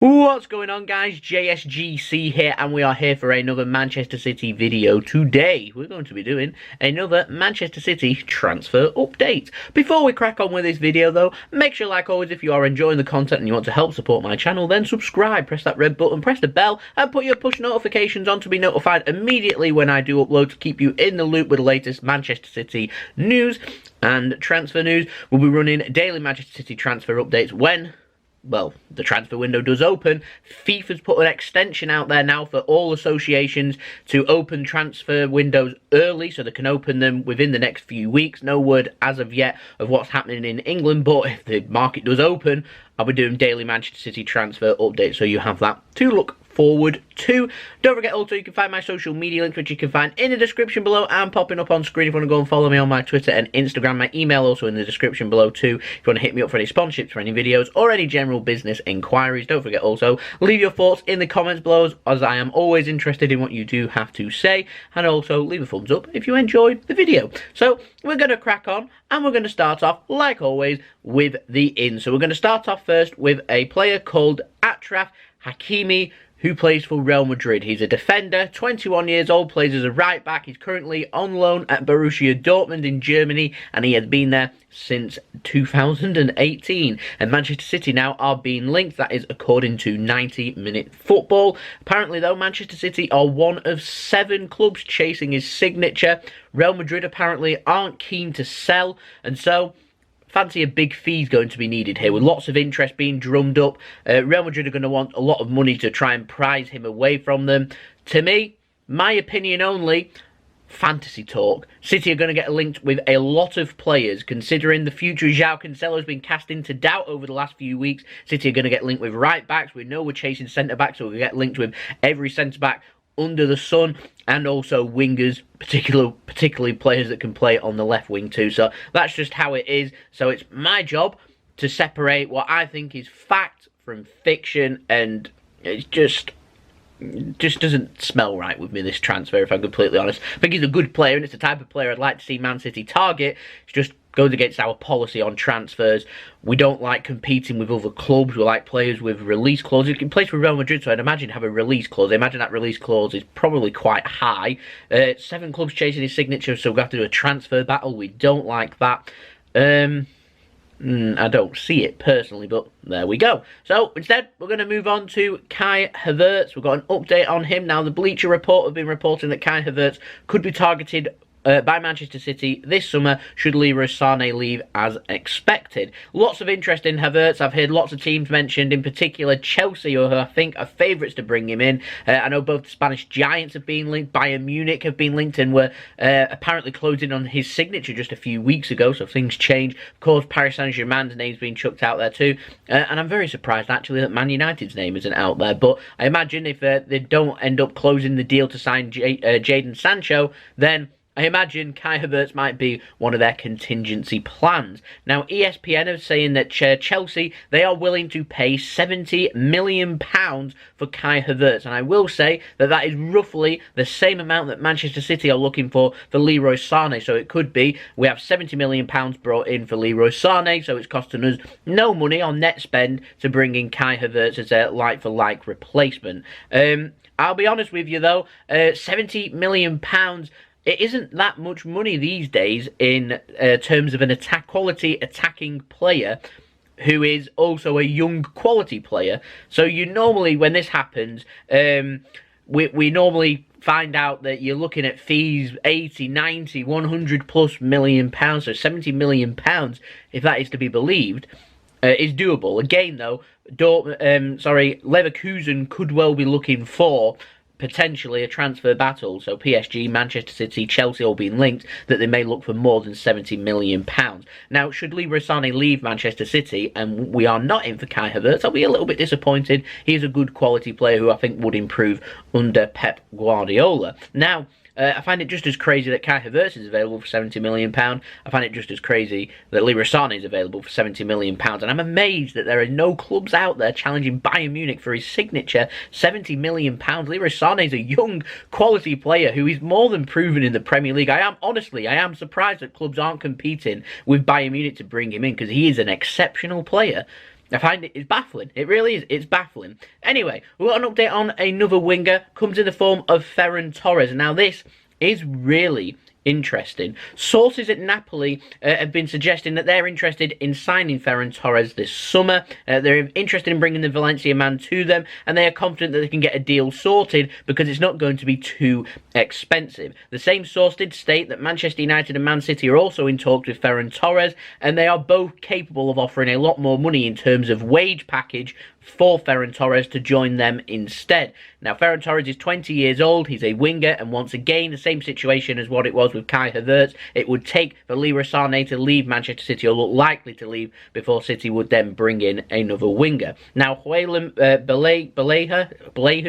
What's going on, guys? JSGC here, and we are here for another Manchester City video. Today, we're going to be doing another Manchester City transfer update. Before we crack on with this video, though, make sure, like always, if you are enjoying the content and you want to help support my channel, then subscribe, press that red button, press the bell, and put your push notifications on to be notified immediately when I do upload to keep you in the loop with the latest Manchester City news and transfer news. We'll be running daily Manchester City transfer updates when the transfer window does open. FIFA's put an extension out there now for all associations to open transfer windows early so they can open them within the next few weeks. No word as of yet of what's happening in England, but if the market does open, I'll be doing daily Manchester City transfer updates, so you have that to look forward to. Don't forget also you can find my social media links, which you can find in the description below and popping up on screen if you want to go and follow me on my Twitter and Instagram. My email also in the description below too if you want to hit me up for any sponsorships for any videos or any general business inquiries. Don't forget also leave your thoughts in the comments below, as I am always interested in what you do have to say, and also leave a thumbs up if you enjoyed the video. So we're going to crack on, and we're going to start off like always with the ins. So we're going to start off first with a player called Achraf Hakimi, who plays for Real Madrid. He's a defender, 21 years old, plays as a right back. He's currently on loan at Borussia Dortmund in Germany, and he has been there since 2018. And Manchester City now are being linked. That is according to 90-Minute Football. Apparently, though, Manchester City are one of 7 clubs chasing his signature. Real Madrid apparently aren't keen to sell, and so fancy a big fee going to be needed here, with lots of interest being drummed up. Real Madrid are going to want a lot of money to try and prize him away from them. To me, my opinion only, fantasy talk. City are going to get linked with a lot of players, considering the future of João Cancelo has been cast into doubt over the last few weeks. City are going to get linked with right backs. We know we're chasing centre backs, so we'll get linked with every centre back under the sun, and also wingers, particularly players that can play on the left wing too. So that's just how it is. So it's my job to separate what I think is fact from fiction, and it's just doesn't smell right with me, this transfer, if I'm completely honest. I think he's a good player, and it's the type of player I'd like to see Man City target. It's just goes against our policy on transfers. We don't like competing with other clubs. We like players with release clauses. He plays for Real Madrid, so I'd imagine have a release clause. I imagine that release clause is probably quite high. 7 clubs chasing his signature, so we have to do a transfer battle. We don't like that. I don't see it personally, but there we go. So instead, we're going to move on to Kai Havertz. We've got an update on him now. The Bleacher Report have been reporting that Kai Havertz could be targeted by Manchester City this summer should Leroy Sane leave as expected. Lots of interest in Havertz. I've heard lots of teams mentioned, in particular Chelsea, who I think are favourites to bring him in. I know both the Spanish giants have been linked, Bayern Munich have been linked, and were apparently closing on his signature just a few weeks ago, so things change. Of course, Paris Saint-Germain's name's been chucked out there too, and I'm very surprised actually that Man United's name isn't out there, but I imagine if they don't end up closing the deal to sign Jadon Sancho, then I imagine Kai Havertz might be one of their contingency plans. Now, ESPN are saying that Chelsea, they are willing to pay £70 million for Kai Havertz. And I will say that that is roughly the same amount that Manchester City are looking for Leroy Sane. So it could be we have £70 million brought in for Leroy Sane, so it's costing us no money on net spend to bring in Kai Havertz as a like-for-like replacement. I'll be honest with you, though, £70 million, it isn't that much money these days in terms of an quality attacking player who is also a young quality player. So you normally, when this happens, we normally find out that you're looking at fees 80, 90, 100 plus million pounds. So £70 million, if that is to be believed, is doable. Again, though, Leverkusen could well be looking for potentially a transfer battle, so PSG, Manchester City, Chelsea all being linked, that they may look for more than £70 million. Now, should Leroy Sane leave Manchester City and we are not in for Kai Havertz, I'll be a little bit disappointed. He's a good quality player who I think would improve under Pep Guardiola. Now, I find it just as crazy that Kai Havertz is available for £70 million. I find it just as crazy that Leroy Sane is available for £70 million. And I'm amazed that there are no clubs out there challenging Bayern Munich for his signature £70 million. Leroy Sane is a young, quality player who is more than proven in the Premier League. I am surprised that clubs aren't competing with Bayern Munich to bring him in, because he is an exceptional player. I find it's baffling. It really is. It's baffling. Anyway, we've got an update on another winger. Comes in the form of Ferran Torres. Now, this is really interesting. Sources at Napoli have been suggesting that they're interested in signing Ferran Torres this summer. They're interested in bringing the Valencia man to them, and they are confident that they can get a deal sorted because it's not going to be too expensive. The same source did state that Manchester United and Man City are also in talks with Ferran Torres, and they are both capable of offering a lot more money in terms of wage package for Ferran Torres to join them instead. Now, Ferran Torres is 20 years old, he's a winger, and once again, the same situation as what it was with Kai Havertz. It would take for Leroy Sane to leave Manchester City, or look likely to leave, before City would then bring in another winger. Now, Guillem Balague,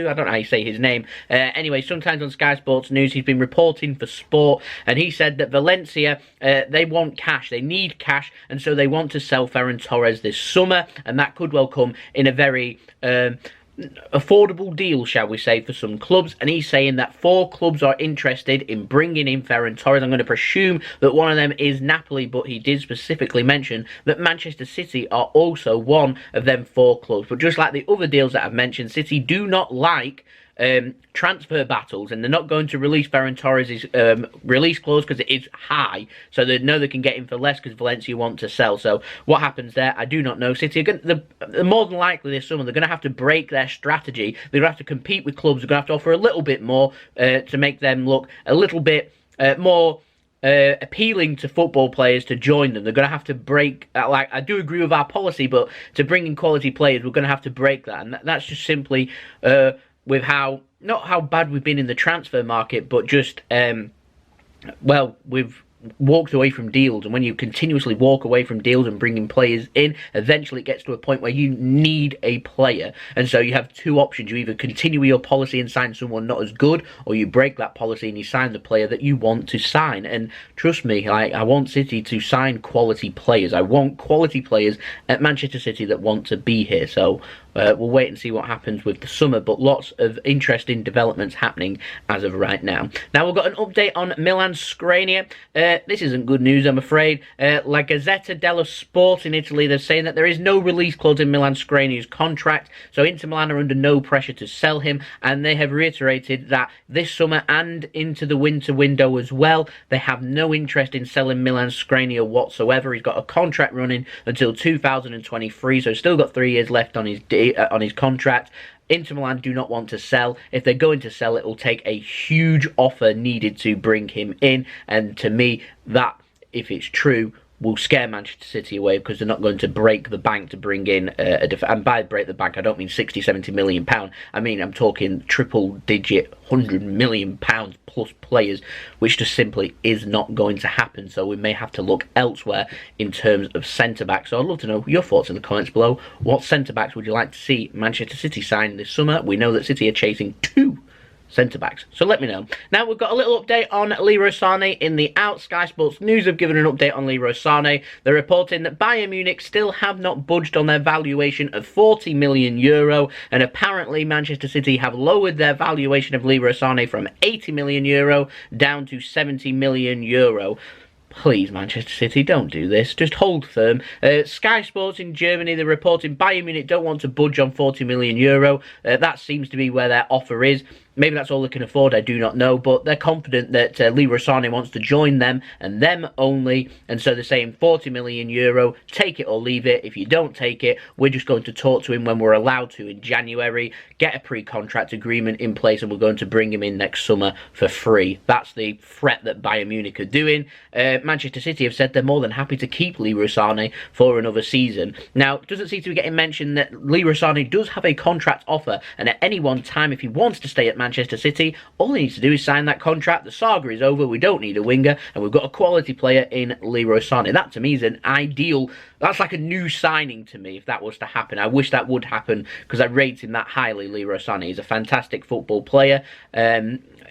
I don't know how you say his name. Anyway, sometimes on Sky Sports News, he's been reporting for Sport, and he said that Valencia, they want cash, they need cash, and so they want to sell Ferran Torres this summer, and that could well come in a very affordable deal, shall we say, for some clubs. And he's saying that 4 clubs are interested in bringing in Ferran Torres. I'm going to presume that one of them is Napoli, but he did specifically mention that Manchester City are also one of them 4 clubs. But just like the other deals that I've mentioned, City do not like transfer battles, and they're not going to release Ferran Torres' release clause because it is high, so they know they can get him for less because Valencia want to sell. So what happens there, I do not know. City are going to, more than likely this summer, they're going to have to break their strategy. They're going to have to compete with clubs. They're going to have to offer a little bit more to make them look a little bit more appealing to football players to join them. They're going to have to break, like, I do agree with our policy, but to bring in quality players, we're going to have to break that, and that's just simply with how, not how bad we've been in the transfer market, but just, well, we've walked away from deals, and when you continuously walk away from deals and bringing players in, eventually it gets to a point where you need a player, and so you have 2 options. You either continue your policy and sign someone not as good, or you break that policy and you sign the player that you want to sign. And trust me, I want City to sign quality players. I want quality players at Manchester City that want to be here. So we'll wait and see what happens with the summer, but lots of interesting developments happening as of right now. Now, we've got an update on Milan Skriniar. This isn't good news, I'm afraid. La Gazetta dello Sport in Italy, they're saying that there is no release clause in Milan Skriniar's contract, so Inter Milan are under no pressure to sell him, and they have reiterated that this summer and into the winter window as well, they have no interest in selling Milan Skriniar whatsoever. He's got a contract running until 2023, so still got 3 years left on his contract. Inter Milan do not want to sell. If they're going to sell, it will take a huge offer needed to bring him in, and to me, that, if it's true, will scare Manchester City away, because they're not going to break the bank to bring in and by break the bank, I don't mean 60, 70 million pound. I mean, I'm talking triple digit, 100 million pounds plus players, which just simply is not going to happen. So we may have to look elsewhere in terms of centre-backs. So I'd love to know your thoughts in the comments below. What centre-backs would you like to see Manchester City sign this summer? We know that City are chasing 2 centre-backs, so let me know. Now, we've got a little update on Leroy Sane in the out. Sky Sports News have given an update on Leroy Sane. They're reporting that Bayern Munich still have not budged on their valuation of €40 million, and apparently Manchester City have lowered their valuation of Leroy Sane from €80 million down to €70 million. Please, Manchester City, don't do this. Just hold firm. Sky Sports in Germany, they're reporting Bayern Munich don't want to budge on €40 million. That seems to be where their offer is. Maybe that's all they can afford, I do not know, but they're confident that Leroy Sane wants to join them and them only, and so they're saying €40 million, take it or leave it. If you don't take it, we're just going to talk to him when we're allowed to in January, get a pre-contract agreement in place, and we're going to bring him in next summer for free. That's the threat that Bayern Munich are doing. Manchester City have said they're more than happy to keep Leroy Sane for another season. Now, it doesn't seem to be getting mentioned that Leroy Sane does have a contract offer, and at any one time, if he wants to stay at Manchester City, all he needs to do is sign that contract. The saga is over. We don't need a winger, and we've got a quality player in Leroy Sane. That, to me, is an ideal. That's like a new signing to me if that was to happen. I wish that would happen because I rate him that highly. Leroy Sane, he's a fantastic football player.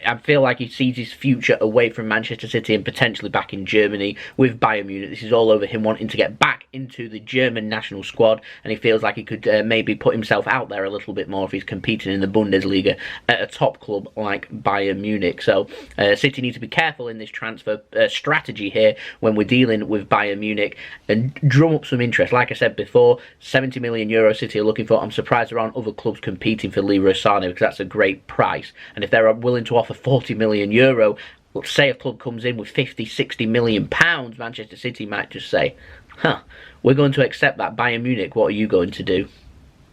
I feel like he sees his future away from Manchester City and potentially back in Germany with Bayern Munich. This is all over him wanting to get back into the German national squad, and he feels like he could maybe put himself out there a little bit more if he's competing in the Bundesliga at a top club like Bayern Munich. So City need to be careful in this transfer strategy here when we're dealing with Bayern Munich, and drum up some interest. Like I said before, 70 million euro City are looking for. I'm surprised there aren't other clubs competing for Leroy Sane, because that's a great price. And if they're willing to offer 40 million euro, let's say a club comes in with 50, 60 million pounds, Manchester City might just say, we're going to accept that. Bayern Munich, what are you going to do?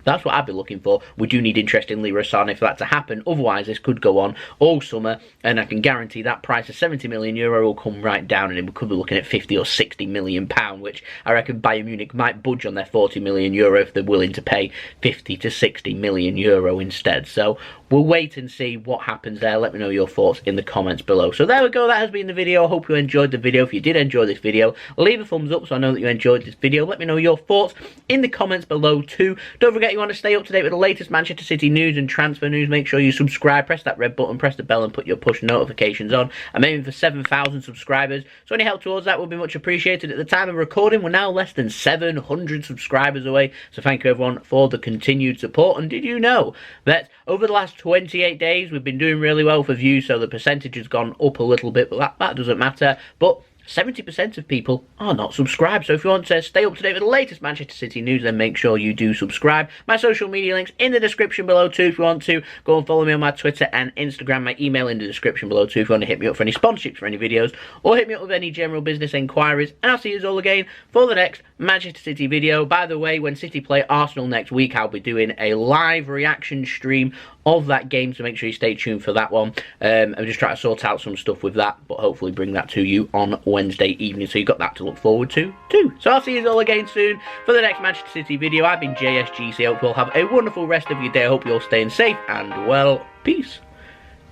That's what I'd be looking for. We do need interest in Leroy Sane for that to happen. Otherwise, this could go on all summer, and I can guarantee that price of 70 million euro will come right down, and we could be looking at 50 or 60 million pound, which I reckon Bayern Munich might budge on their 40 million euro if they're willing to pay 50 to 60 million euro instead. So we'll wait and see what happens there. Let me know your thoughts in the comments below. So there we go. That has been the video. I hope you enjoyed the video. If you did enjoy this video, leave a thumbs up so I know that you enjoyed this video. Let me know your thoughts in the comments below too. Don't forget, you want to stay up to date with the latest Manchester City news and transfer news, make sure you subscribe, press that red button, press the bell and put your push notifications on. I'm aiming for 7,000 subscribers, so any help towards that would be much appreciated. At the time of recording, we're now less than 700 subscribers away, so thank you everyone for the continued support. And did you know that over the last 28 days we've been doing really well for views, so the percentage has gone up a little bit, but that doesn't matter. But 70% of people are not subscribed. So if you want to stay up to date with the latest Manchester City news, then make sure you do subscribe. My social media links in the description below too. If you want to, go and follow me on my Twitter and Instagram. My email in the description below too if you want to hit me up for any sponsorships for any videos, or hit me up with any general business inquiries. And I'll see you all again for the next Manchester City video. By the way, when City play Arsenal next week, I'll be doing a live reaction stream of that game, so make sure you stay tuned for that one. I'm just trying to sort out some stuff with that, but hopefully bring that to you on Wednesday evening, so you've got that to look forward to too. So I'll see you all again soon for the next Manchester City video. I've been JSGC. I hope you all have a wonderful rest of your day. I hope you're all staying safe and well. Peace.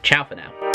Ciao for now.